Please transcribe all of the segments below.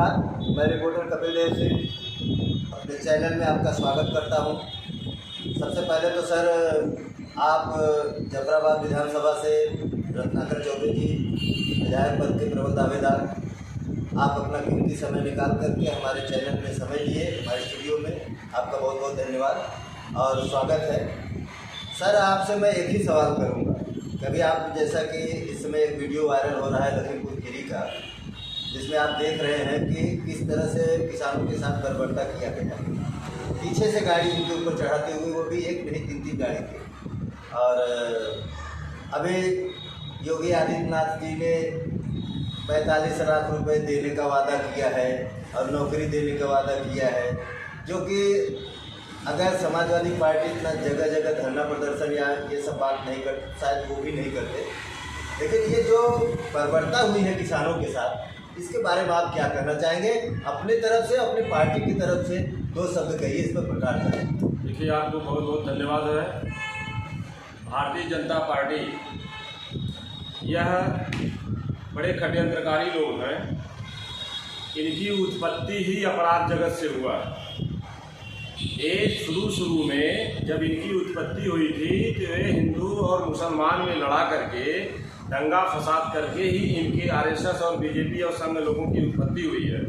नमस्कार, मैं रिपोर्टर कपिल देव सिंह अपने चैनल में आपका स्वागत करता हूं। सबसे पहले तो सर, आप जफराबाद विधानसभा से रत्नाकर चौबे जी विधायक पद के प्रबल दावेदार, आप अपना कीमती समय निकाल करके हमारे चैनल में समय लिए, हमारे स्टूडियो में आपका बहुत बहुत धन्यवाद और स्वागत है। सर, आपसे मैं एक ही सवाल करूँगा। कभी आप, जैसा कि इस समय एक वीडियो वायरल हो रहा है लखीमपुर खीरी का, जिसमें आप देख रहे हैं कि किस तरह से किसानों के साथ बर्बरता किया गया है। पीछे से गाड़ी उनके ऊपर चढ़ाते हुए, वो भी एक नहीं 3-3 गाड़ी थी। और अभी योगी आदित्यनाथ जी ने 45 लाख रुपए देने का वादा किया है और नौकरी देने का वादा किया है, जो कि अगर समाजवादी पार्टी इतना जगह जगह धरना प्रदर्शन या ये सब बात नहीं कर, शायद वो भी नहीं करते। लेकिन ये जो बर्बरता हुई है किसानों के साथ, इसके बारे में आप क्या कहना चाहेंगे? अपनी तरफ से, अपनी पार्टी की तरफ से 2 शब्द कहिए इस पर प्रकार करें। देखिए, आपको बहुत बहुत धन्यवाद है। भारतीय जनता पार्टी, यह बड़े षड्यंत्रकारी लोग हैं। इनकी उत्पत्ति ही अपराध जगत से हुआ। शुरू में जब इनकी उत्पत्ति हुई थी तो ये हिंदू और मुसलमान में लड़ा करके, दंगा फसाद करके ही इनके आरएसएस और बीजेपी और संघ लोगों की उत्पत्ति हुई है।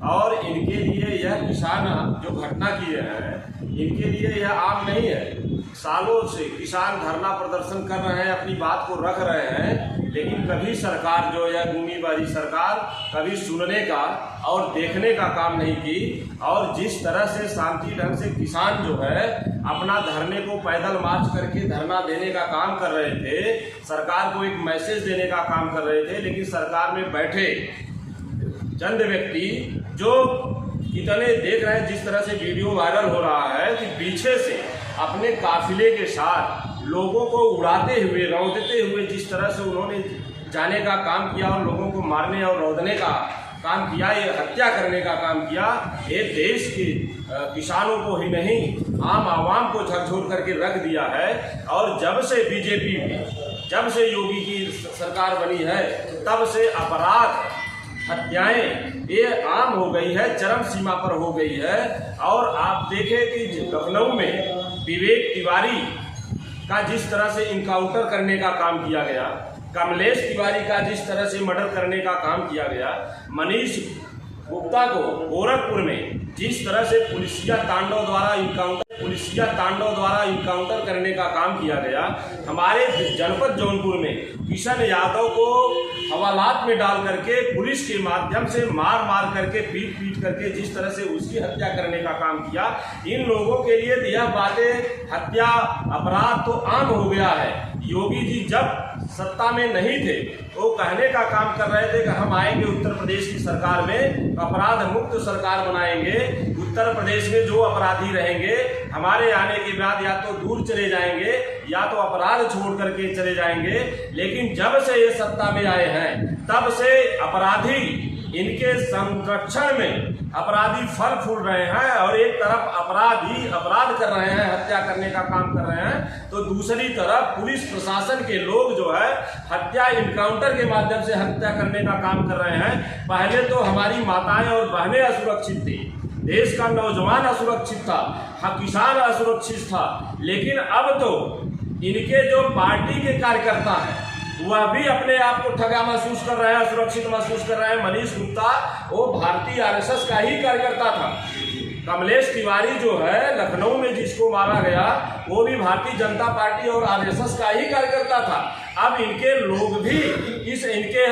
और इनके लिए यह किसान जो घटना किए हैं, इनके लिए यह आम नहीं है। सालों से किसान धरना प्रदर्शन कर रहे हैं, अपनी बात को रख रहे हैं, लेकिन कभी सरकार जो है गुंडीबाजी सरकार कभी सुनने का और देखने का काम नहीं की। और जिस तरह से शांति ढंग से किसान जो है अपना धरने को पैदल मार्च करके धरना देने का काम कर रहे थे, सरकार को एक मैसेज देने का काम कर रहे थे, लेकिन सरकार में बैठे चंद व्यक्ति जो इतने देख रहे हैं, जिस तरह से वीडियो वायरल हो रहा है कि पीछे से अपने काफिले के साथ लोगों को उड़ाते हुए, रौंदते हुए, जिस तरह से उन्होंने जाने का काम किया और लोगों को मारने और रौंदने का काम किया, ये हत्या करने का काम किया, ये देश के किसानों को ही नहीं आम आवाम को झकझोर करके रख दिया है। और जब से बीजेपी में, जब से योगी की सरकार बनी है, तब से अपराध, हत्याएं ये आम हो गई है, चरम सीमा पर हो गई है। और आप देखें कि लखनऊ में विवेक तिवारी का जिस तरह से इनकाउंटर करने का काम किया गया, कमलेश तिवारी का जिस तरह से मर्डर करने का काम किया गया, मनीष गुप्ता को गोरखपुर में जिस तरह से पुलिसिया तांडव द्वारा इनकाउंटर करने का काम किया गया, हमारे जनपद जौनपुर में किशन यादव को हवालात में डाल करके पुलिस के माध्यम से मार करके, पीट करके जिस तरह से उसकी हत्या करने का काम किया, इन लोगों के लिए यह बातें, हत्या, अपराध तो आम हो गया है। योगी जी जब सत्ता में नहीं थे, वो कहने का काम कर रहे थे कि हम आएंगे उत्तर प्रदेश की सरकार में, अपराध मुक्त सरकार बनाएंगे, उत्तर प्रदेश में जो अपराधी रहेंगे हमारे आने के बाद या तो दूर चले जाएंगे या तो अपराध छोड़ करके चले जाएंगे। लेकिन जब से ये सत्ता में आए हैं, तब से अपराधी, इनके संरक्षण में अपराधी फल फूल रहे हैं और एक तरफ अपराधी अपराध कर रहे हैं, हत्या करने का काम कर रहे हैं, तो दूसरी तरफ पुलिस प्रशासन के लोग जो है हत्या, इनकाउंटर के माध्यम से हत्या करने का काम कर रहे हैं। पहले तो हमारी माताएं और बहनें असुरक्षित थी, देश का नौजवान असुरक्षित था, किसान असुरक्षित था, लेकिन अब तो इनके जो पार्टी के कार्यकर्ता हैं वह भी अपने आप को ठगा महसूस कर रहे हैं, असुरक्षित महसूस कर रहे हैं। मनीष गुप्ता वो भारतीय आरएसएस का ही कार्यकर्ता था। कमलेश तिवारी जो है लखनऊ में जिसको मारा गया, वो भी भारतीय जनता पार्टी और आरएसएस का ही कार्यकर्ता था। अब इनके लोग भी इनके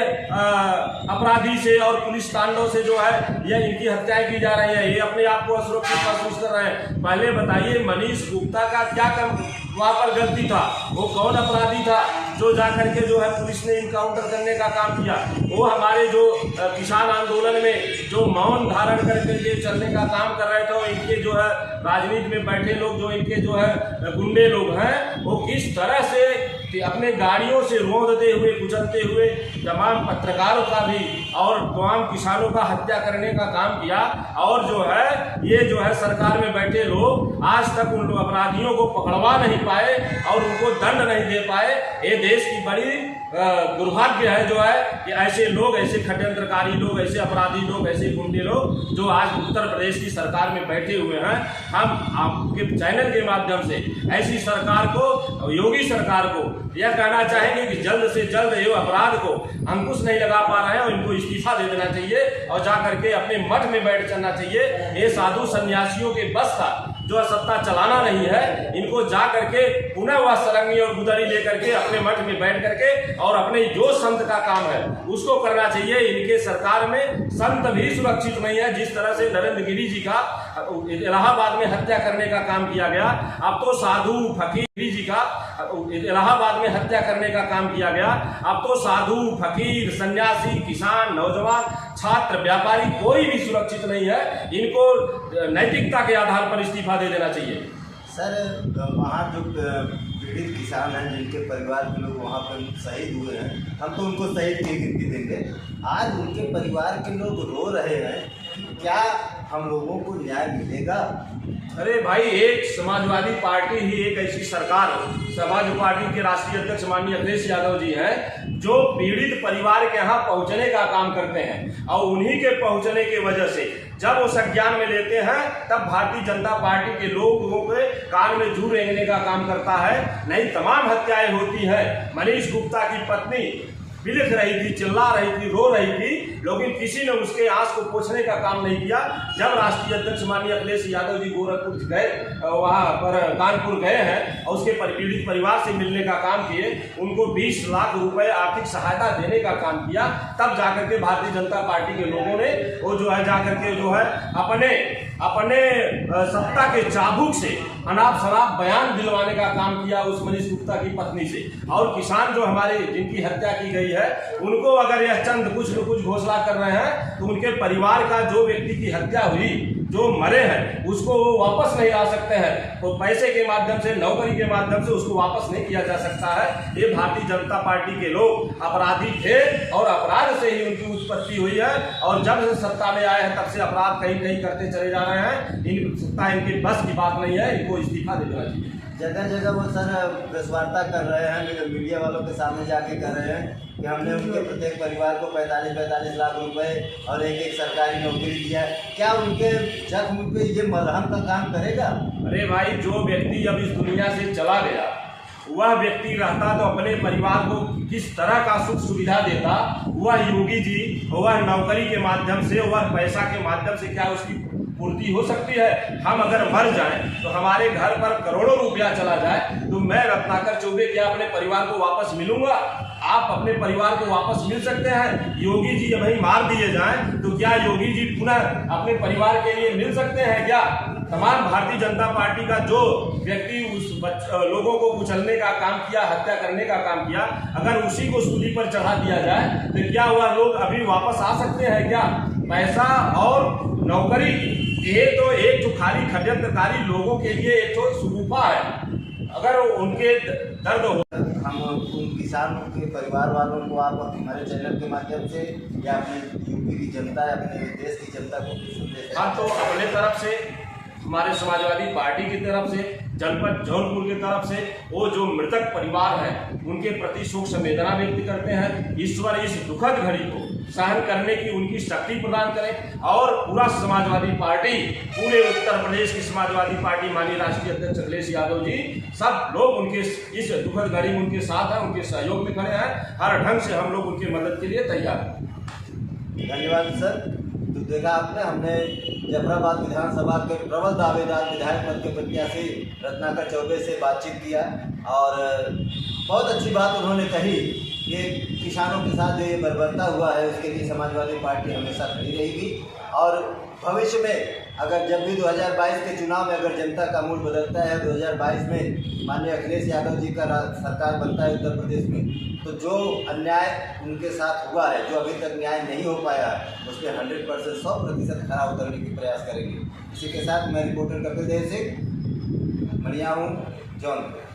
अपराधी से और पुलिस तांडव से जो है यह इनकी हत्याएं की जा रही है, ये अपने आप को असुरक्षित महसूस कर रहे हैं। पहले बताइए, मनीष गुप्ता का क्या काम वहाँ पर गलती था? वो कौन अपराधी था जो जाकर के जो है पुलिस ने इनकाउंटर करने का काम किया? वो हमारे जो किसान आंदोलन में जो मौन धारण करके चलने का काम कर रहे थे, इनके जो है राजनीति में बैठे लोग, जो इनके जो है गुंडे लोग हैं, वो किस तरह से अपने गाड़ियों से रोंदते हुए, कुचलते हुए तमाम पत्रकारों का भी और तमाम किसानों का हत्या करने का काम किया। और जो है ये जो है सरकार में बैठे लोग आज तक उन अपराधियों को पकड़वा नहीं पाए और उनको दंड नहीं दे पाए। ये देश की बड़ी दुर्भाग्य है जो है कि ऐसे लोग, ऐसे षड्यंत्रकारी लोग, ऐसे अपराधी लोग, ऐसे गुंडे लोग जो आज उत्तर प्रदेश की सरकार में बैठे हुए हैं। हम आपके चैनल के माध्यम से ऐसी सरकार को, योगी सरकार को यह कहना चाहेंगे कि जल्द से जल्द ये अपराध को अंकुश नहीं लगा पा रहे हैं और इनको इस्तीफा दे देना चाहिए और जा करके अपने मठ में बैठ जाना चाहिए। ये साधु सन्यासियों के बस का जो सत्ता चलाना नहीं है, इनको जा करके पुनः वह सरंगी और गुदरी लेकर के अपने मठ में बैठ करके और अपने जो संत का काम है उसको करना चाहिए। इनके सरकार में संत भी सुरक्षित नहीं है। जिस तरह से नरेंद्र गिरी जी का इलाहाबाद में हत्या करने का काम किया गया, अब तो साधु फकीर जी का इलाहाबाद में हत्या करने का काम किया गया, अब तो साधु फकीर, सन्यासी, किसान, नौजवान, छात्र, व्यापारी कोई भी सुरक्षित नहीं है। इनको नैतिकता के आधार पर इस्तीफा दे देना चाहिए। सर, वहाँ जो पीड़ित किसान हैं, जिनके परिवार के लोग वहाँ पर शहीद हुए हैं, हम तो उनको शहीद की गिनती देंगे। आज उनके परिवार के लोग रो रहे हैं, क्या हम लोगों को न्याय मिलेगा? अरे भाई, एक समाजवादी पार्टी ही एक ऐसी सरकार, समाजवादी पार्टी के राष्ट्रीय अध्यक्ष माननीय अखिलेश यादव जी हैं जो पीड़ित परिवार के यहाँ पहुँचने का काम करते हैं और उन्हीं के पहुँचने के वजह से जब वो संज्ञान में लेते हैं तब भारतीय जनता पार्टी के लोगों के कान में जू रेंगने का काम करता है। नहीं, तमाम हत्याएं होती हैं। मनीष गुप्ता की पत्नी बिलख रही थी, चिल्ला रही थी, रो रही थी, लेकिन किसी ने उसके आंस को पोंछने का काम नहीं किया। जब राष्ट्रीय अध्यक्ष माननीय अखिलेश यादव जी गोरखपुर गए, वहाँ पर कानपुर गए हैं और उसके पीड़ित परिवार से मिलने का काम किए, उनको 20 लाख रुपए आर्थिक सहायता देने का काम किया, तब जाकर के भारतीय जनता पार्टी के लोगों ने वो जो है जाकर के जो है अपने सत्ता के चाबुक से अनाप शनाप बयान दिलवाने का काम किया उस मनीष गुप्ता की पत्नी से। और किसान जो हमारे जिनकी हत्या की गई है, उनको अगर यह चंद कुछ न कुछ घोषणा कर रहे हैं तो उनके परिवार का जो व्यक्ति की हत्या हुई, जो मरे हैं, उसको वो वापस नहीं ला सकते हैं। तो पैसे के माध्यम से, नौकरी के माध्यम से उसको वापस नहीं किया जा सकता है। ये भारतीय जनता पार्टी के लोग अपराधी थे और अपराध से ही उनकी उत्पत्ति हुई है और जब से सत्ता में आए हैं तब से अपराध कहीं कहीं करते चले जा रहे हैं। इन सत्ता इनके बस की बात नहीं है, इनको इस्तीफा दे देना चाहिए। जगह जगह वो सर प्रेस वार्ता कर रहे हैं, मीडिया वालों के सामने जाके कर रहे हैं कि हमने उनके प्रत्येक परिवार को 45-45 लाख रुपए और एक सरकारी नौकरी दिया है। क्या उनके जख्म पे ये मरहम का काम करेगा? अरे भाई, जो व्यक्ति अब इस दुनिया से चला गया, वह व्यक्ति रहता तो अपने परिवार को किस तरह का सुख सुविधा देता। वह योगी जी, वह नौकरी के माध्यम से, वह पैसा के माध्यम से क्या उसकी पूर्ति हो सकती है? हम अगर मर जाएं तो हमारे घर पर करोड़ों रुपया चला जाए तो मैं रत्नाकर चौबे क्या अपने परिवार को वापस मिलूंगा? आप अपने परिवार को वापस मिल सकते हैं? योगी जी वहीं मार दिए जाएं तो क्या योगी जी पुनः अपने परिवार के लिए मिल सकते हैं क्या? तमाम भारतीय जनता पार्टी का जो व्यक्ति उस लोगों को कुचलने का काम किया, हत्या करने का काम किया, अगर उसी को सूली पर चढ़ा दिया जाए तो क्या वह लोग अभी वापस आ सकते हैं क्या? पैसा और नौकरी, ये तो एक जो खाली षड्यंत्रकारी लोगों के लिए एक तो सुगुफा है। अगर उनके दर्द हो, हम उन किसानों के परिवार वालों को आप हमारे चैनल के माध्यम से या अपने यूपी की जनता या अपने देश की जनता को संदेश? हाँ, तो अपने तरफ से, हमारे समाजवादी पार्टी की तरफ से, जनपद जौनपुर की तरफ से वो जो मृतक परिवार हैं उनके प्रति शोक संवेदना व्यक्त करते हैं। ईश्वर इस दुखद घड़ी को सहन करने की उनकी शक्ति प्रदान करें और पूरा समाजवादी पार्टी, पूरे उत्तर प्रदेश की समाजवादी पार्टी, माननीय राष्ट्रीय अध्यक्ष अखिलेश यादव जी, सब लोग उनके इस दुखद घड़ी में उनके साथ हैं, उनके सहयोग में खड़े हैं। हर ढंग से हम लोग उनकी मदद के लिए तैयार हैं। धन्यवाद सर। तो देखा आपने, हमने जफराबाद विधानसभा के प्रबल दावेदार विधायक पद के प्रत्याशी रत्नाकर चौबे से बातचीत किया और बहुत अच्छी बात उन्होंने कही कि किसानों के साथ जो ये बर्बरता हुआ है उसके लिए समाजवादी पार्टी हमेशा खड़ी रहेगी और भविष्य में अगर जब भी 2022 के चुनाव में अगर जनता का मूड बदलता है, 2022 में माननीय अखिलेश यादव जी का सरकार बनता है उत्तर प्रदेश में, तो जो अन्याय उनके साथ हुआ है, जो अभी तक न्याय नहीं हो पाया है, उस पर 100% 100% खरा उतरने की प्रयास करेंगे। इसी के साथ मैं रिपोर्टर कपिल देव सिंह, मड़िया हूँ, जौनपुर।